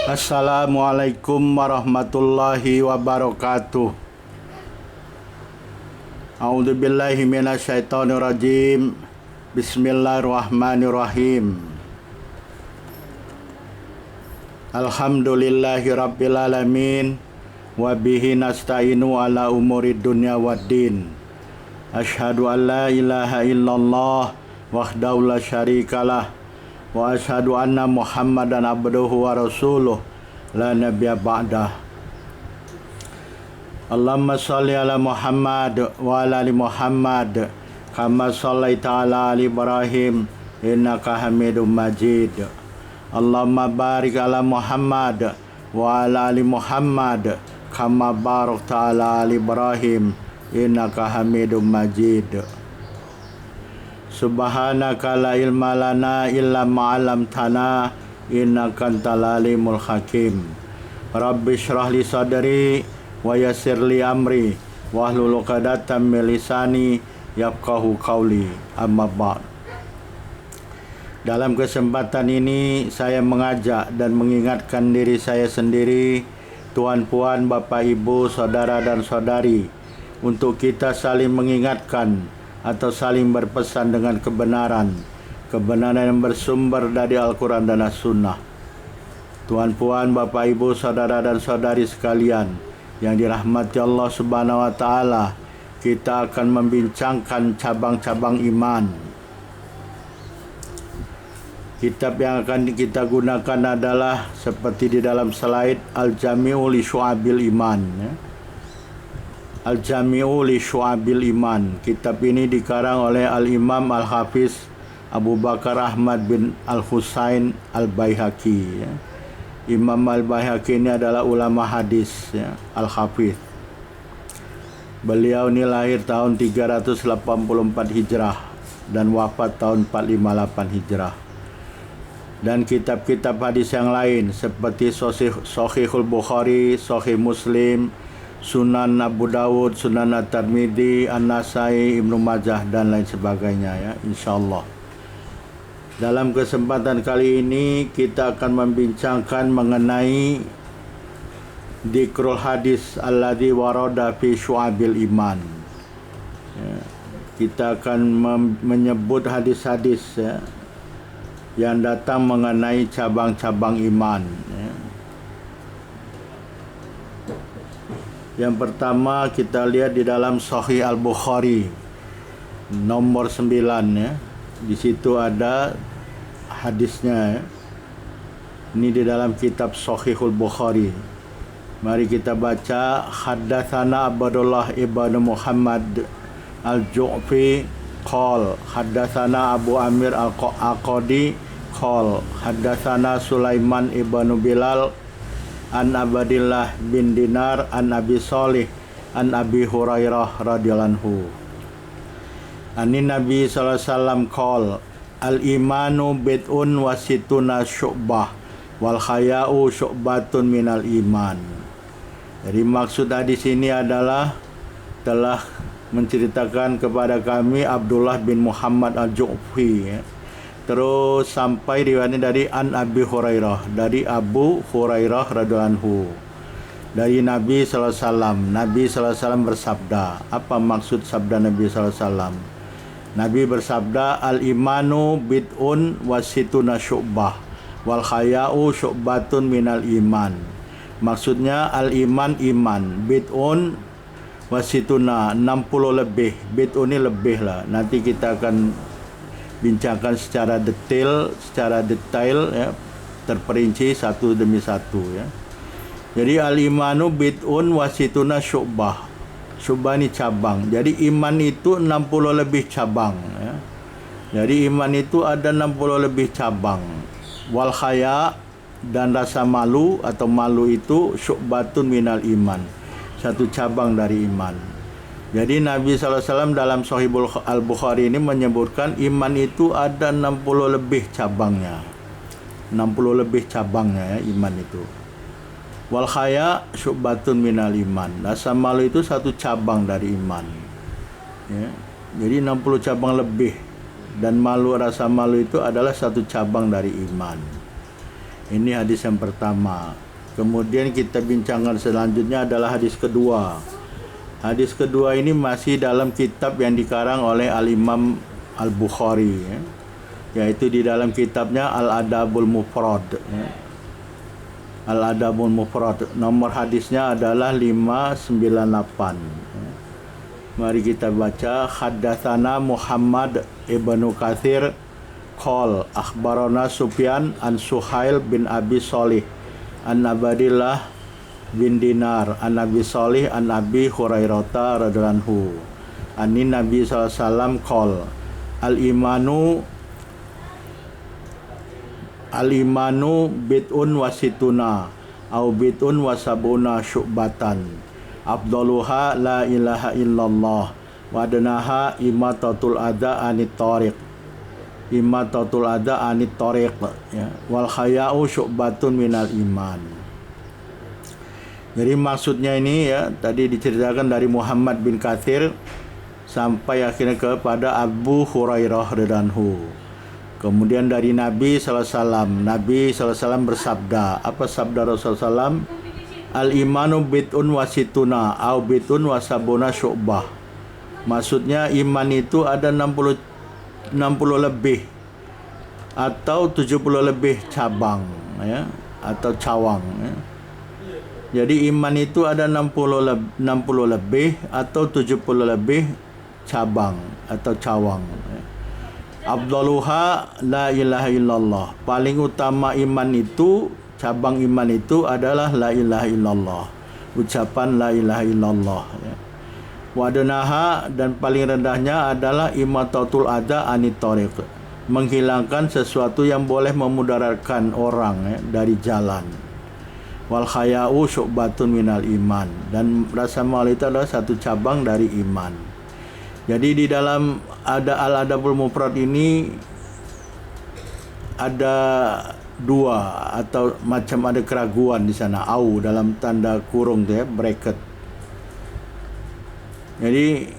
Assalamualaikum warahmatullahi wabarakatuh. A'udzubillahi minasyaitonirrajim. Bismillahirrahmanirrahim. Alhamdulillahi rabbil alamin. Wa bihi nasta'inu ala umurid dunya waddin. Asyhadu an la ilaha illallah wahdahu la syarikalah. Wa asyhadu anna Muhammadan abduhu wa rasuluh la nabiyya ba'dah. Allahumma shalli ala Muhammad wa ala ali Muhammad kama shallaita ala ali Ibrahim innaka Hamidum Majid. Allahumma barik ala Muhammad wa ala ali Muhammad kama barakta ala ali Ibrahim innaka Hamidum Majid. Subhanaka la ilma lana illa ma 'allamtana innaka antal alimul hakim. Rabbi shrah li sadri wa yassir li amri wahlul 'uqdatam min lisani yafqahu qawli. Amma ba'd. Dalam kesempatan ini saya mengajak dan mengingatkan diri saya sendiri, tuan-puan, bapak, ibu, saudara dan saudari, untuk kita saling mengingatkan atau saling berpesan dengan kebenaran yang bersumber dari Al-Quran dan As-Sunnah. Tuan-puan, bapak, ibu, saudara dan saudari sekalian yang dirahmati Allah Subhanahu wa Ta'ala, kita akan membincangkan cabang-cabang iman. Kitab yang akan kita gunakan adalah seperti di dalam slide, Al-Jami'u li Syu'abil Iman, Al-Jami'u li Syu'abil Iman. Kitab ini dikarang oleh Al-Imam Al-Hafiz Abu Bakar Ahmad bin Al-Husain Al-Baihaqi. Imam Al-Baihaqi ini adalah ulama hadis, Al-Hafiz. Beliau ini lahir tahun 384 Hijrah dan wafat tahun 458 Hijrah. Dan kitab-kitab hadis yang lain seperti Shahihul Bukhari, Sahih Muslim, Sunan Abu Dawud, Sunan At-Tirmidzi, An-Nasai, Ibnu Majah dan lain sebagainya, ya, insyaallah. Dalam kesempatan kali ini kita akan membincangkan mengenai dzikrul hadis alladzi warada fi syu'abil iman. Ya, kita akan menyebut hadis-hadis, ya, yang datang mengenai cabang-cabang iman, ya. Yang pertama kita lihat di dalam Sahih Al-Bukhari nomor 9, ya. Di situ ada hadisnya, ya. Ini di dalam kitab Sahihul Bukhari. Mari kita baca. Haddatsana Abdullah ibnu Muhammad Al-Ju'fi qol haddatsana Abu Amir Al-Aqadi qol haddatsana Sulaiman ibnu Bilal an Abdillah bin Dinar an Abi Shalih an Abi Hurairah radhiyallahu anhu. Anin Nabi sallallahu alaihi wasallam qol al-imanu bid'un wa situna syu'bah wal haya'u syu'batun minal iman. Jadi maksud hadis ini adalah telah menceritakan kepada kami Abdullah bin Muhammad Al-Ju'fi, ya. Terus sampai riwayatnya dari An Abi Hurairah, dari Abu Hurairah radhiyallahu anhu, dari Nabi sallallahu alaihi wasallam. Nabi sallallahu alaihi wasallam bersabda. Apa maksud sabda Nabi sallallahu alaihi wasallam? Nabi bersabda, al-imanu bid'un wa situna syu'bah wal haya'u syu'batun minal iman. Maksudnya al-iman iman, bid'un wasituna 60 lebih. Bid'un ini lebih lah. Nanti kita akan bincangkan secara detail, ya, terperinci satu demi satu, ya. Jadi al-imanu bid'un wasituna syu'bah. Syu'bah ini cabang. Jadi iman itu 60 lebih cabang, ya. Jadi iman itu ada 60 lebih cabang. Wal haya, dan rasa malu atau malu itu syu'batun minal iman, satu cabang dari iman. Jadi Nabi SAW dalam Sahih Al-Bukhari ini menyebutkan iman itu ada 60 lebih cabangnya. 60 lebih cabangnya, ya, iman itu. Wal haya syu'batun minal iman. Rasa malu itu satu cabang dari iman, ya. Jadi 60 cabang lebih. Dan malu, rasa malu itu adalah satu cabang dari iman. Ini hadis yang pertama. Kemudian kita bincangkan selanjutnya adalah hadis kedua. Hadis kedua ini masih dalam kitab yang dikarang oleh Al-Imam Al-Bukhari, yaitu di dalam kitabnya Al-Adabul Mufrad. Al-Adabul Mufrad. Nomor hadisnya adalah 598. Mari kita baca. Haddatsana Muhammad ibnu Katsir qol akhbarana Sufyan an Suhail bin Abi Shalih an Abdillah bin Dinar an Abi Shalih an Abi Hurairah radhiyallahu anhu anin Nabi sallallahu alaihi wasallam qol al-imanu bid'un wasituna au bid'un wasabuna syu'batan afdaluha la ilaha illallah wa adnaha imatatul adza anit tariq ya wal haya'u syu'batun minal iman. Jadi maksudnya ini ya tadi diceritakan dari Muhammad bin Katsir sampai akhirnya kepada Abu Hurairah radhiyallahu anhu. Kemudian dari Nabi SAW. Nabi SAW bersabda. Apa sabda Rasulullah SAW? Al-imanu bid'un wasituna au bid'un wasabuna syu'bah. Maksudnya iman itu ada 60 lebih atau 70 lebih cabang ya, atau cawang ya. Jadi iman itu ada 60 lebih atau 70 lebih cabang atau cawang ya. Afdaluha la ilaha illallah. Paling utama iman itu, cabang iman itu adalah la ilaha illallah. Ucapan la ilaha illallah ya. Wadanaha, dan paling rendahnya adalah imatatul adza anit tariq, menghilangkan sesuatu yang boleh memudaratkan orang ya, dari jalan. Wal haya'u syu'batun minal iman, dan rasa malu itu adalah satu cabang dari iman. Jadi di dalam ada Al-Adabul Mufrad ini ada dua atau macam ada keraguan di sana, au dalam tanda kurung ya, bracket. Jadi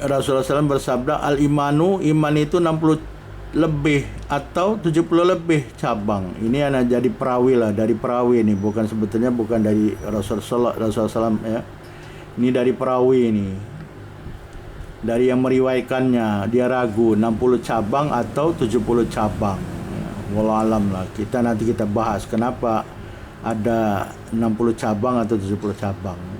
Rasulullah SAW bersabda al-imanu, iman itu 60 lebih atau 70 lebih cabang. Ini anak jadi perawi lah, dari perawi ini, bukan sebetulnya bukan dari Rasulullah SAW ya. Ini dari perawi ini. Dari yang meriwayatkannya dia ragu 60 cabang atau 70 cabang. Ya, wallahu alam lah. Nanti kita bahas kenapa ada 60 cabang atau 70 cabang. Ya.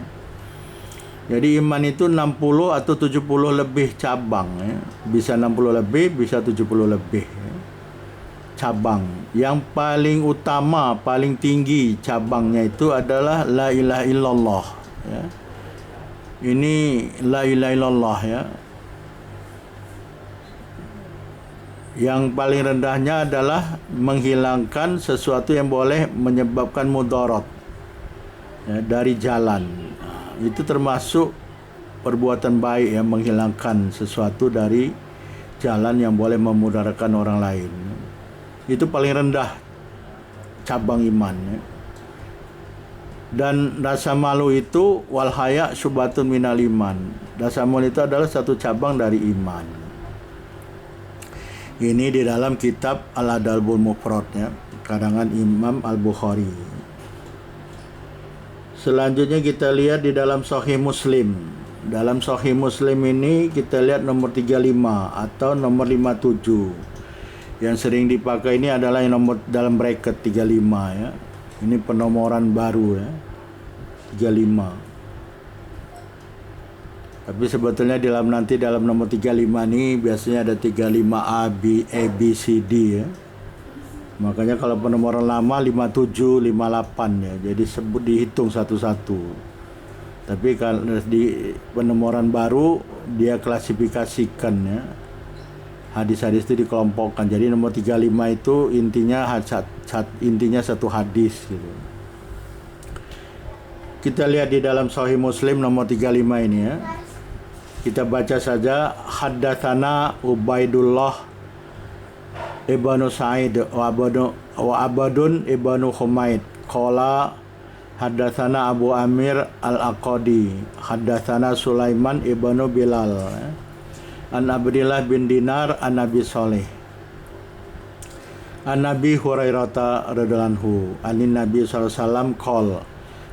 Jadi iman itu 60 atau 70 lebih cabang ya. Bisa 60 lebih, bisa 70 lebih ya. Cabang. Yang paling utama, paling tinggi cabangnya itu adalah la ilaha illallah ya. Ini la ilaha illallah ya. Yang paling rendahnya adalah menghilangkan sesuatu yang boleh menyebabkan mudarat ya, dari jalan. Itu termasuk perbuatan baik yang menghilangkan sesuatu dari jalan yang boleh memudaratkan orang lain. Itu paling rendah cabang iman ya. Dan rasa malu itu wal haya syubatun minal iman. Rasa malu itu adalah satu cabang dari iman. Ini di dalam kitab Al-Adabul Mufrad ya, karangan Imam Al-Bukhari. Selanjutnya kita lihat di dalam Sahih Muslim. Dalam Sahih Muslim ini kita lihat nomor 35 atau nomor 57. Yang sering dipakai ini adalah yang nomor dalam bracket 35 ya. Ini penomoran baru ya. 35. Tapi sebetulnya dalam nomor 35 ini biasanya ada 35A, B, A, B, C, D ya. Makanya kalau penomoran lama 57, 58 ya. Jadi dihitung satu-satu. Tapi kalau di penomoran baru dia klasifikasikan ya. Hadis-hadis itu dikelompokkan. Jadi nomor 35 itu intinya satu hadis gitu. Kita lihat di dalam Sahih Muslim nomor 35 ini ya. Kita baca saja. Haddatsana Ubaidullah Ibnu Sa'id wa Abadun Ibnu Humaid qala haddatsana Abu Amir Al-Aqadi haddatsana Sulaiman Ibnu Bilal an Abdillah bin Dinar an Nabi Shalih. An Nabi Hurairah radhiyallahu anhu anin Nabi sallallahu alaihi wasallam qol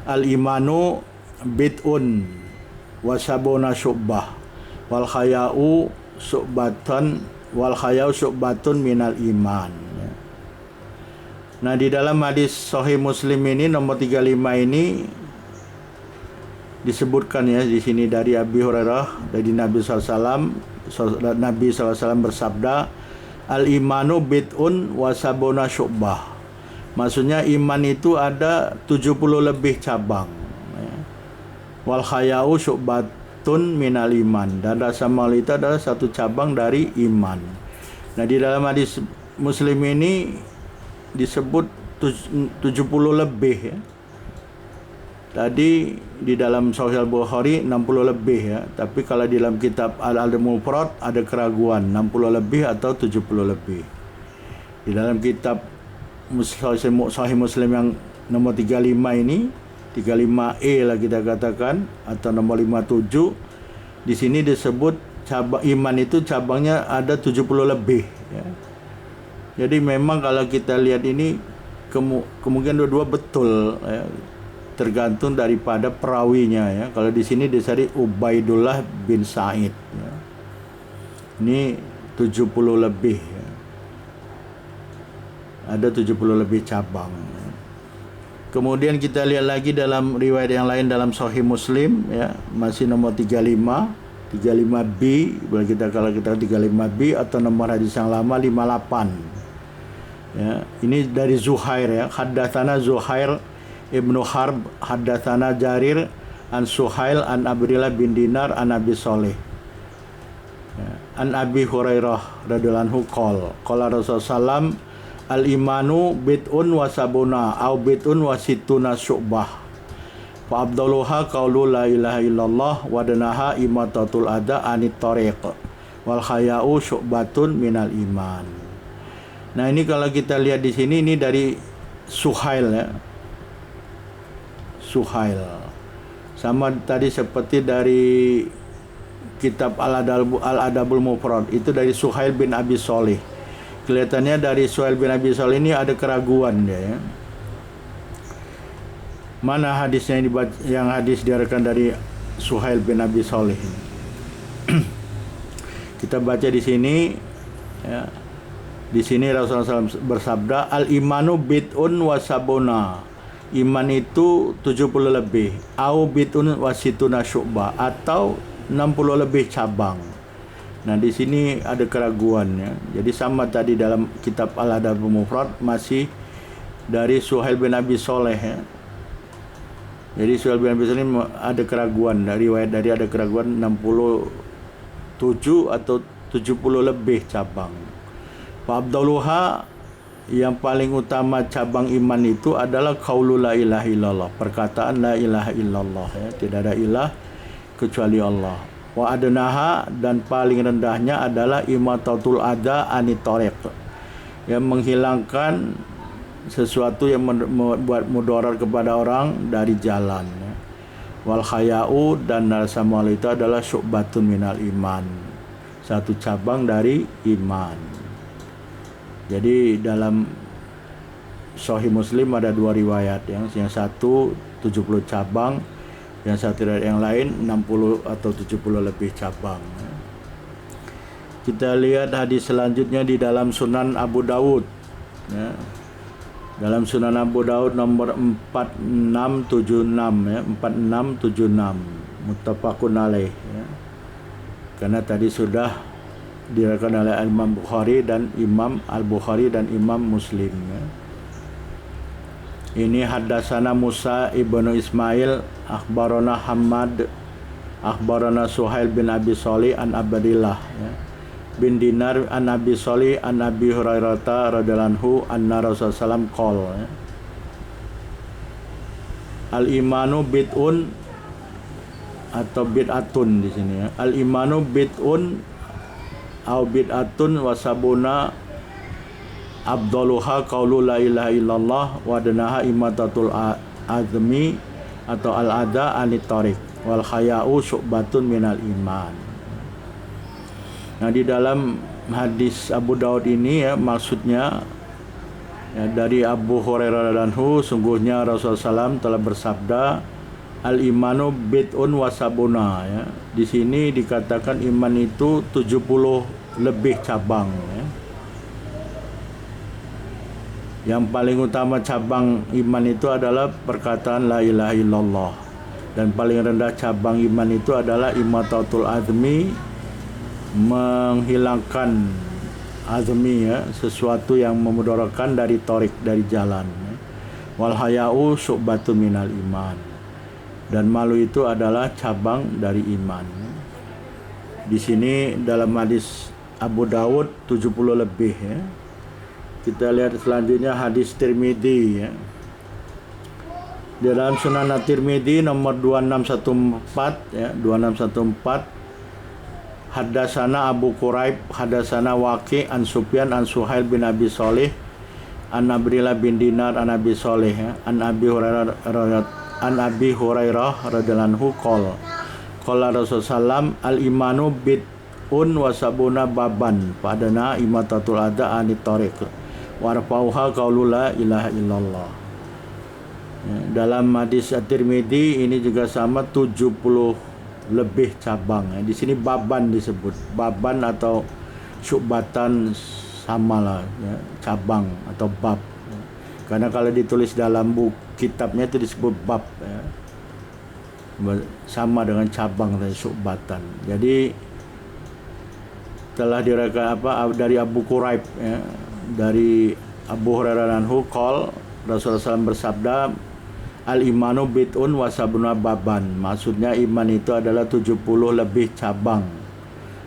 al imanu bid'un wa sabuna syu'bah wal haya'u syu'batun minal iman. Nah, di dalam hadis Sahih Muslim ini nomor 35 ini disebutkan ya di sini dari Abi Hurairah dari Nabi sallallahu alaihi wasallam bersabda, al imanu bid'un wa sabuna syu'bah. Maksudnya iman itu ada 70 lebih cabang. Wal haya'u syu'batun minal iman, dan rasa malu itu adalah satu cabang dari iman. Nah, di dalam hadis Muslim ini disebut 70 lebih ya. Tadi di dalam Sahih Al-Bukhari 60 lebih ya, tapi kalau di dalam kitab Al-Adab Mufrad ada keraguan 60 lebih atau 70 lebih. Di dalam kitab Sahih Muslim yang nomor 35 ini, 35E lah kita katakan, atau nomor 57, di sini disebut cabang iman itu cabangnya ada 70 lebih ya. Jadi memang kalau kita lihat ini kemungkinan dua-dua betul ya, tergantung daripada perawinya ya. Kalau di sini disari Ubaidullah bin Sa'id ya. Ini 70 lebih ya. Ada 70 lebih cabang ya. Kemudian kita lihat lagi dalam riwayat yang lain dalam Sahih Muslim ya, masih nomor 35B, boleh kita kalau kita 35B, atau nomor hadis yang lama 58 ya. Ini dari Zuhair ya, haddatsana Zuhair Ibnu Harb haddatsana Jarir an Suhail an Abdillah bin Dinar an Abi Shalih ya. An Abi Hurairah radhiyallahu anhu qala Rasulullah al imanu bid'un wa sabuna au bid'un wa situna syu'bah fa abdaluha qaulu la ilaha illallah wa danaha imatatul adha anit tariq wal haya'u syu'batun minal iman. Nah, ini kalau kita lihat di sini ini dari Suhail ya. Suhail. Sama tadi seperti dari kitab Al-Adabul Mufrad itu dari Suhail bin Abi Shalih. Kelihatannya dari Suhail bin Abi Shalih ini ada keraguan dia ya. Mana hadisnya yang hadis diarahkan dari Suhail bin Abi Shalih. Kita baca di sini ya. Di sini Rasulullah SAW bersabda, al imanu bid'un wa sabuna. Iman itu 70 lebih. Au bid'un wa situna syu'bah, atau 60 lebih cabang. Nah, di sini ada keraguan ya. Jadi sama tadi dalam kitab Al-Adab Mufrad masih dari Suhail bin Abi Shalih ya. Jadi Suhail bin Abi Shalih ada keraguan, dari riwayat dari ada keraguan 67 atau 70 lebih cabang. Fa abdaluha, yang paling utama cabang iman itu adalah qaulu la ilaha illallah, perkataan la ilaha illallah ya, tidak ada ilah kecuali Allah. Wa adnaha, dan paling rendahnya adalah imatatul adha anit tariq, yang menghilangkan sesuatu yang membuat mudarat kepada orang dari jalan ya. Wal haya'u, dan rasa malu itu adalah syu'batun minal iman, satu cabang dari iman. Jadi dalam Sahih Muslim ada dua riwayat yang satu 70 cabang, yang satu riwayat yang lain 60 atau 70 lebih cabang. Kita lihat hadis selanjutnya di dalam Sunan Abu Daud ya. Dalam Sunan Abu Daud nomor 4676 ya, 4676 muttafaqun alaih ya. Karena tadi sudah diriwayatkan oleh Imam Bukhari dan Imam Al-Bukhari dan Imam Muslim ya. Ini haddatsana Musa ibnu Ismail akhbarana Hammad akhbarana Suhail bin Abi Shalih an Abdillah ya, bin Dinar an Abi Shalih an Abi Hurairah radhiyallahu anhu anna Rasulullah sallallahu alaihi wasallam ya. Al imanu bid'un atau bid'atun di sini ya. Al imanu bid'un au bid'atun wa sabuna abdaluha qaulu la ilaha illallah wa danaha imatatul azmi atau al-adha anit tariq wal haya'u syu'batun minal iman. Nah, di dalam hadis Abu Daud ini ya, maksudnya Ya, dari Abu Hurairah radhiyallahu sungguhnya Rasulullah SAW telah bersabda, al-imanu bid'un wasabuna. Ya. Di sini dikatakan iman itu 70 lebih cabang. Ya. Yang paling utama cabang iman itu adalah perkataan la ilaha illallah. Dan paling rendah cabang iman itu adalah imatatul azmi, menghilangkan azmi, ya, sesuatu yang memudaratkan dari torik, dari jalan. Ya. Wal haya'u syu'batun minal iman. Dan malu itu adalah cabang dari iman. Di sini dalam hadis Abu Dawud 70 lebih. Ya. Kita lihat selanjutnya hadis Tirmidzi. Ya. Dalam Sunan At-Tirmidzi nomor 2614, ya, 2614, Haddatsana Abu Quraib, haddatsana Waqi' an Sufyan an Suhail bin Abi Shalih an Abdillah bin Dinar an Abi Shalih, ya, an Abi Hurairah radhiyallahu anhu qala Rasulullah al-imanu bid'un wa sabuna baban padana imatatul adha anit tariq warfauha qaulu la ilaha illallah. Ya, dalam hadis At-Tirmidzi ini juga sama 70 lebih cabang. Ya. Di sini baban disebut, baban atau syubatan samalah, ya, cabang atau bab. Ya. Karena kalau ditulis dalam buku kitabnya itu disebut bab, ya. Sama dengan cabang dan syubatan. Jadi telah direka dari Abu Quraib, ya, dari Abu Hurairah anhu qol Rasulullah SAW bersabda, al-imanu bid'un wasabuna baban. Maksudnya iman itu adalah 70 lebih cabang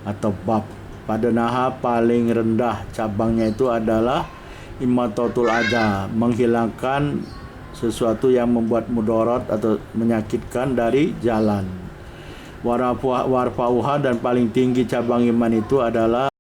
atau bab. Pada naha paling rendah cabangnya itu adalah imatatul adha, menghilangkan sesuatu yang membuat mudarat atau menyakitkan dari jalan. Warfauha, dan paling tinggi cabang iman itu adalah